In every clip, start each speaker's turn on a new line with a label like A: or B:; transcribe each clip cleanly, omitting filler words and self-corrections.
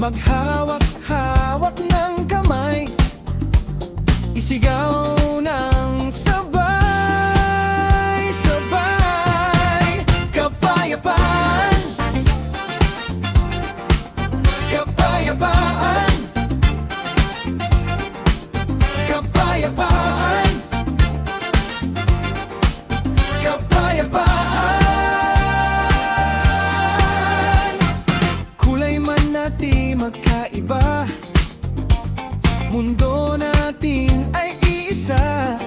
A: Maghawak-hawak ng kamay, isigaw ng sabay-sabay. Kapayapaan, kapayapaan, kapayapaan, kapayapaan. Kulay man natin magkaiba, mundo natin ay iisa.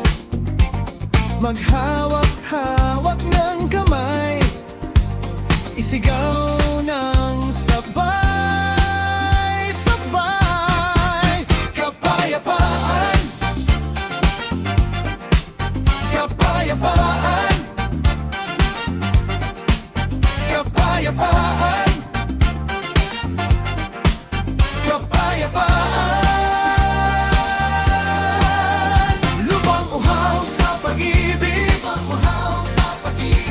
A: Maghawak-hawak ng kamay, isigaw ng sabay-sabay. Kapayapaan, kapayapaan, kapayapaan, kapayapaan. Lubang uhaw sa pag-ibig,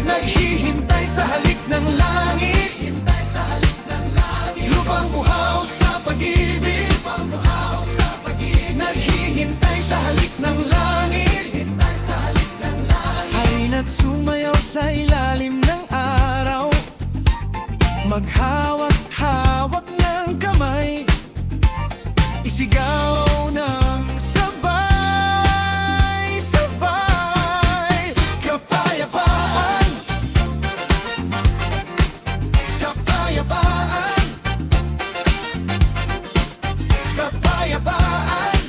A: naghihintay sa halik ng langit. Lubang uhaw sa pag-ibig, naghihintay sa halik ng langit. Halina't sumayaw sa ilalim ng araw, maghawak-hawak ng kamay, isigaw ng sabay-sabay. Kapayapaan, kapayapaan, kapayapaan,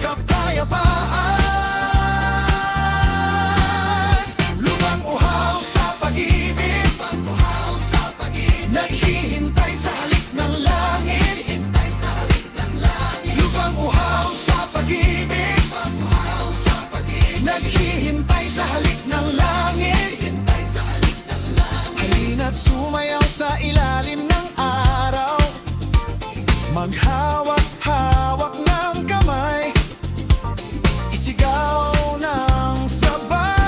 A: kapayapaan. Lumang uhaw sa pag-ibig, naghihintay sa halik ng langit. Lubang uhaw sa pag-ibig, naghihintay sa halik ng langit. Halina't sumayaw sa ilalim ng araw, maghawak-hawak ng kamay, isigaw ng sabay-sabay.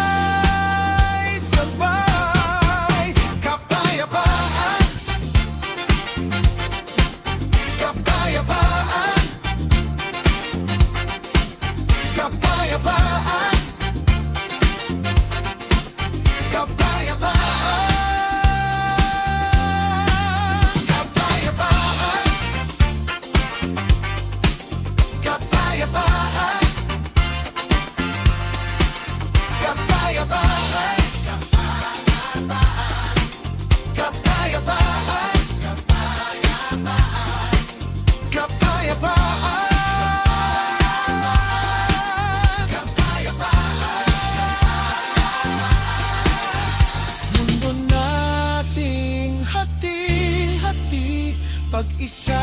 A: Kapayapaan, kapayapaan, kapayapaan, kapayapaan, kapayapaan, kapayapaan, kapayapaan, kapayapaan. Mundo nating hati-hati, pag-isa